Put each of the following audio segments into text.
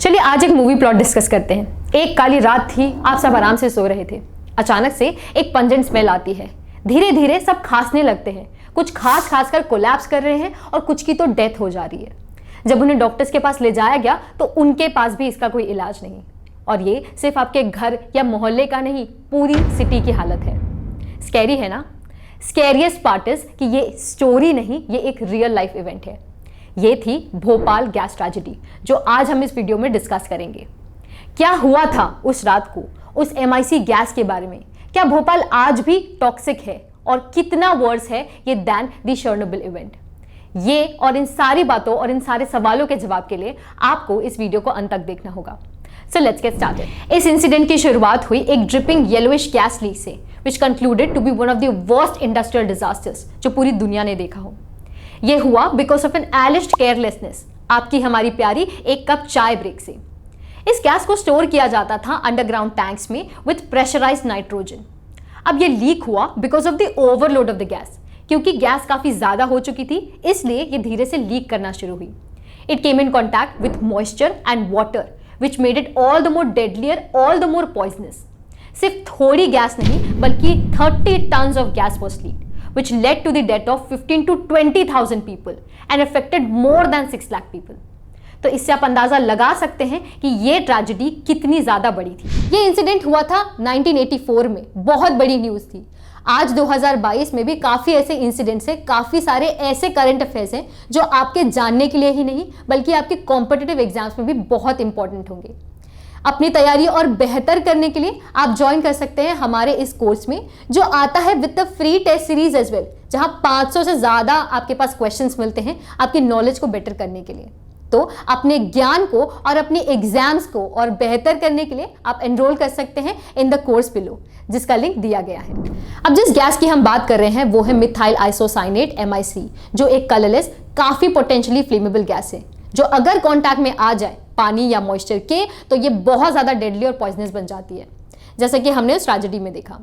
चलिए आज एक मूवी प्लॉट डिस्कस करते हैं। एक काली रात थी, आप सब आराम से सो रहे थे। अचानक से एक पंजेंट स्मेल आती है। धीरे धीरे सब खांसने लगते हैं। कुछ खास कर कोलैप्स कर रहे हैं और कुछ की तो डेथ हो जा रही है। जब उन्हें डॉक्टर्स के पास ले जाया गया तो उनके पास भी इसका कोई इलाज नहीं। और ये सिर्फ आपके घर या मोहल्ले का नहीं, पूरी सिटी की हालत है। स्कैरी है ना? स्कैरियस्ट पार्ट इज कि ये स्टोरी नहीं, ये एक रियल लाइफ इवेंट है। ये थी भोपाल गैस ट्रेजेडी, जो आज हम इस वीडियो में डिस्कस करेंगे। क्या हुआ था उस रात को, उस MIC गैस के बारे में? क्या भोपाल आज भी टॉक्सिक है और कितना वर्स है ये दैन द शर्नोबिल इवेंट? ये और इन सारी बातों और इन सारे सवालों के जवाब के लिए आपको इस वीडियो को अंत तक देखना होगा। So let's get started. इस इंसिडेंट की शुरुआत हुई एक ड्रिपिंग येलोइश गैस लीक से, which concluded to be one of the worst industrial disasters जो पूरी दुनिया ने देखा हो। ये हुआ because of an alleged carelessness, आपकी हमारी प्यारी एक कप चाय ब्रेक से। इस गैस को स्टोर किया जाता था अंडरग्राउंड टैंक्स में विथ प्रेशराइज्ड नाइट्रोजन। अब ये लीक हुआ because of the overload of the gas, क्योंकि गैस काफी ज्यादा हो चुकी थी, इसलिए ये धीरे से लीक करना शुरू हुई। It came in contact with moisture and water which made it all the more deadlier, all the more poisonous. सिर्फ थोड़ी गैस नहीं बल्कि 30 tons of gas was leaked, which led to the death of 15 to 20,000 people and affected more than 6 lakh people. तो इससे आप अंदाजा लगा सकते हैं कि ये ट्रेजेडी कितनी ज्यादा बड़ी थी। ये इंसिडेंट हुआ था 1984 में, बहुत बड़ी न्यूज थी। आज 2022 में भी काफी ऐसे इंसिडेंट्स हैं, काफी सारे ऐसे करंट अफेयर्स हैं जो आपके जानने के लिए ही नहीं बल्कि आपके कॉम्पिटिटिव एग्जाम्स में भी बहुत इंपॉर्टेंट होंगे। अपनी तैयारी और बेहतर करने के लिए आप ज्वाइन कर सकते हैं हमारे इस कोर्स में, जो आता है with the free test series as well, जहां 500 से ज्यादा आपके पास क्वेश्चंस मिलते हैं आपकी नॉलेज को बेटर करने के लिए। तो अपने ज्ञान को और अपने एग्जाम्स को और बेहतर करने के लिए आप एनरोल कर सकते हैं इन द कोर्स बिलो, जिसका लिंक दिया गया है। अब जिस गैस की हम बात कर रहे हैं वो है मिथाइल आइसोसाइनेट MIC, जो एक कलरलेस, काफी पोटेंशियली फ्लेमेबल गैस है, जो अगर कॉन्टैक्ट में आ जाए पानी या मॉइस्चर के तो ये बहुत ज्यादा डेडली और पॉइजनस बन जाती है, जैसा कि हमने उस ट्रेजेडी में देखा।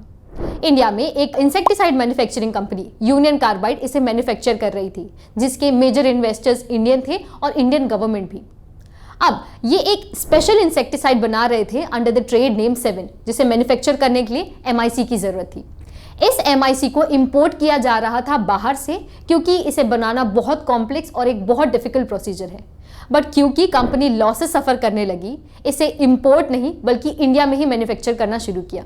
इंडिया में एक insecticide manufacturing company union carbide इसे मैन्युफैक्चर कर रही थी, जिसके मेजर इन्वेस्टर्स इंडियन थे और इंडियन गवर्नमेंट भी। अब ये एक स्पेशल इंसेक्टिसाइड बना रहे थे अंडर द ट्रेड नेम 7, जिसे मैन्युफैक्चर करने के लिए MIC की जरूरत थी। इस MIC को इंपोर्ट किया जा रहा था बाहर से, क्योंकि इसे बनाना बहुत कॉम्प्लेक्स और एक बहुत डिफिकल्ट प्रोसीजर है। बट क्योंकि कंपनी लॉसेस सफर करने लगी, इसे इंपोर्ट नहीं बल्कि इंडिया में ही मैन्युफैक्चर करना शुरू किया,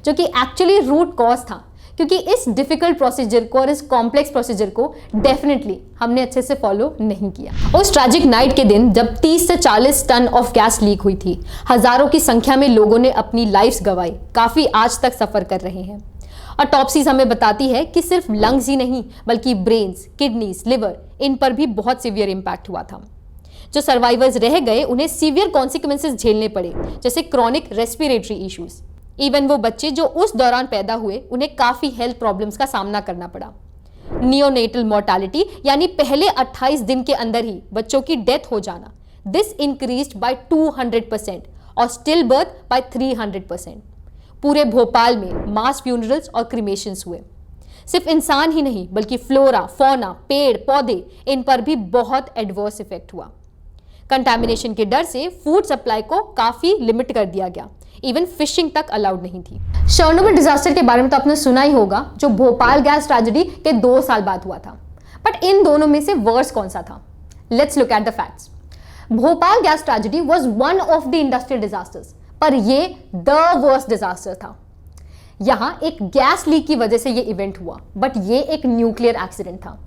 जो कि एक्चुअली रूट कॉज था, क्योंकि इस डिफिकल्ट प्रोसीजर को और इस कॉम्प्लेक्स प्रोसीजर को डेफिनेटली हमने अच्छे से फॉलो नहीं किया। उस ट्रैजिक नाइट के दिन जब 30 से 40 टन ऑफ गैस लीक हुई थी, हजारों की संख्या में लोगों ने अपनी लाइफ्स गंवाई, काफी आज तक सफर कर रहे हैं। ऑटोप्सीज हमें बताती है कि सिर्फ लंग्स ही नहीं बल्कि ब्रेन्स, किडनीज, लिवर, इन पर भी बहुत सीवियर इंपैक्ट हुआ था। जो सर्वाइवर्स रह गए उन्हें सीवियर कॉन्सिक्वेंसेस झेलने पड़े, जैसे क्रॉनिक रेस्पिरेटरी इश्यूज। इवन वो बच्चे जो उस दौरान पैदा हुए उन्हें काफी हेल्थ प्रॉब्लम्स का सामना करना पड़ा। नियोनेटल मोर्टालिटी यानी पहले 28 दिन के अंदर ही बच्चों की डेथ हो जाना, दिस इंक्रीज्ड बाय 200% और स्टिल बर्थ बाय 300%। पूरे भोपाल में मास फ्यूनरल्स और क्रिमेशंस हुए। सिर्फ इंसान ही नहीं बल्कि फ्लोरा, फौना, पेड़ पौधे, इन पर भी बहुत एडवर्स इफेक्ट हुआ। कंटामिनेशन के डर से फूड सप्लाई को काफी लिमिट कर दिया गया, इवन फिशिंग तक अलाउड नहीं थी। शर्नोबिल डिजास्टर के बारे में तो आपने सुना ही होगा, जो भोपाल गैस ट्रेजेडी के 2 साल बाद हुआ था। बट इन दोनों में से वर्स कौन सा था? Let's look at the facts. Bhopal gas tragedy was one of the industrial disasters, पर ये द वर्स्ट डिजास्टर था। यहां एक गैस लीक की वजह से ये इवेंट हुआ, बट ये एक न्यूक्लियर एक्सीडेंट था।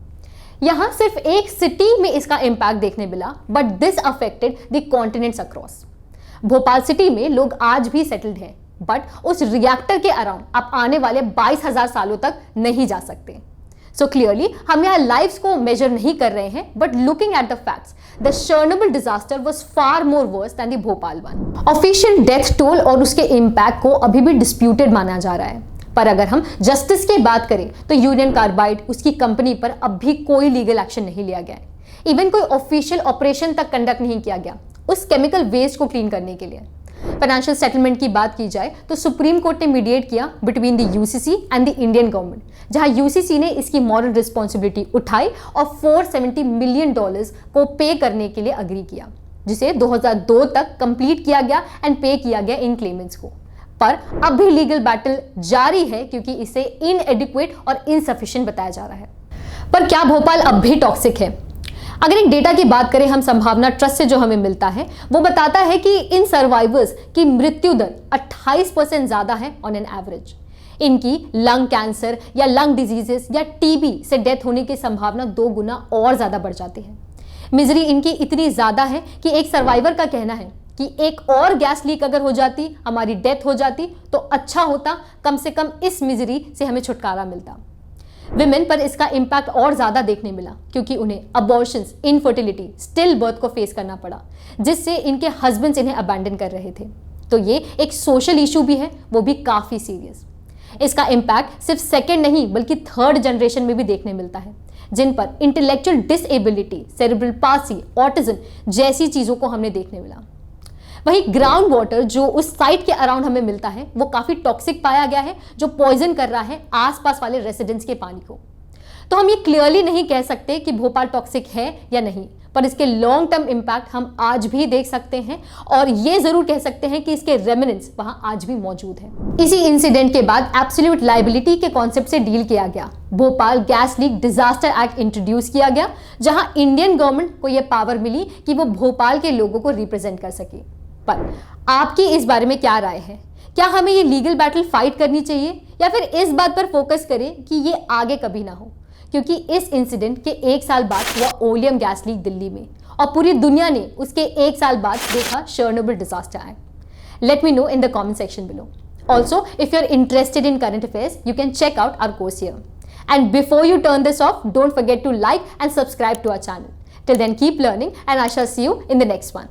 यहां सिर्फ एक सिटी में इसका इंपैक्ट देखने मिला, but this affected the continents across. Bhopal city में लोग आज भी सेटल्ड हैं, बट उस रिएक्टर के अराउंड आप आने वाले 22,000 सालों तक नहीं जा सकते। सो क्लियरली हम यहाँ लाइव्स को मेजर नहीं कर रहे हैं, but looking at the facts, the Chernobyl disaster was far more worse than the Bhopal one. Official death toll और उसके इंपैक्ट को अभी भी डिस्प्यूटेड माना जा रहा है, पर अगर हम जस्टिस की बात करें तो यूनियन कार्बाइड, उसकी कंपनी पर अब भी कोई लीगल एक्शन नहीं लिया गया है। इवन कोई ऑफिशियल ऑपरेशन तक कंडक्ट नहीं किया गया उस केमिकल वेस्ट को क्लीन करने के लिए। फाइनेंशियल सेटलमेंट की बात की जाए तो सुप्रीम कोर्ट ने मीडिएट किया between the UCC and the Indian government, जहां UCC ने इसकी मॉरल रिस्पॉन्सिबिलिटी उठाई और $470 मिलियन को पे करने के लिए अग्री किया। जिसे 2002 तक कंप्लीट किया गया एंड पे किया गया इन क्लेमेंट्स को। पर अब भी लीगल बैटल जारी है क्योंकि इसे इनएडिक्वेट और इनसफिशिएंट बताया जा रहा है। पर क्या भोपाल अब भी टॉक्सिक है? अगर एक डेटा की बात करें हम संभावना ट्रस्ट से जो हमें मिलता है वो बताता है कि इन सर्वाइवर्स की मृत्यु दर 28% ज्यादा है ऑन एन एवरेज। इनकी लंग कैंसर या लंग डिजीजेस या टीबी से डेथ होने की संभावना 2 गुना और ज्यादा बढ़ जाती है। मिजरी इनकी इतनी ज्यादा है कि एक सर्वाइवर का कहना है कि एक और गैस लीक अगर हो जाती, हमारी डेथ हो जाती तो अच्छा होता, कम से कम इस मिजरी से हमें छुटकारा मिलता। विमेन पर इसका इंपैक्ट और ज्यादा देखने मिला क्योंकि उन्हें अबॉर्शंस, इनफर्टिलिटी, स्टिल बर्थ को फेस करना पड़ा, जिससे इनके हस्बैंड्स इन्हें अबैंडन कर रहे थे। तो ये एक सोशल इशू भी है, वो भी काफी सीरियस। इसका इंपैक्ट सिर्फ सेकंड नहीं बल्कि थर्ड जनरेशन में भी देखने मिलता है, जिन पर intellectual disability, cerebral palsy, autism जैसी चीजों को हमने देखने मिला। वहीं ग्राउंड वाटर जो उस साइट के अराउंड हमें मिलता है वो काफी टॉक्सिक पाया गया है, जो पॉइजन कर रहा है आसपास वाले रेसिडेंट्स के पानी को। तो हम ये क्लियरली नहीं कह सकते कि भोपाल टॉक्सिक है या नहीं, पर इसके लॉन्ग टर्म इंपैक्ट हम आज भी देख सकते हैं और ये जरूर कह सकते हैं कि इसके रेमिनेंट्स वहां आज भी मौजूद है। इसी इंसिडेंट के बाद एब्सोल्यूट लायबिलिटी के कॉन्सेप्ट से डील किया गया। Bhopal gas leak disaster act introduce किया गया, जहां इंडियन गवर्नमेंट को यह पावर मिली कि वो भोपाल के लोगों को रिप्रेजेंट कर सके। पर आपकी इस बारे में क्या राय है? क्या हमें ये लीगल बैटल फाइट करनी चाहिए या फिर इस बात पर फोकस करें कि ये आगे कभी ना हो? क्योंकि इस इंसिडेंट के 1 साल बाद हुआ ओलियम गैस लीक दिल्ली में और पूरी दुनिया ने उसके 1 साल बाद देखा Chernobyl disaster act. Let me know in the comment section below. Also, if you're interested in current affairs, you can check out our course here. And before you turn this off, don't forget to like and subscribe to our channel. Till then, keep learning and I shall see you in the next one.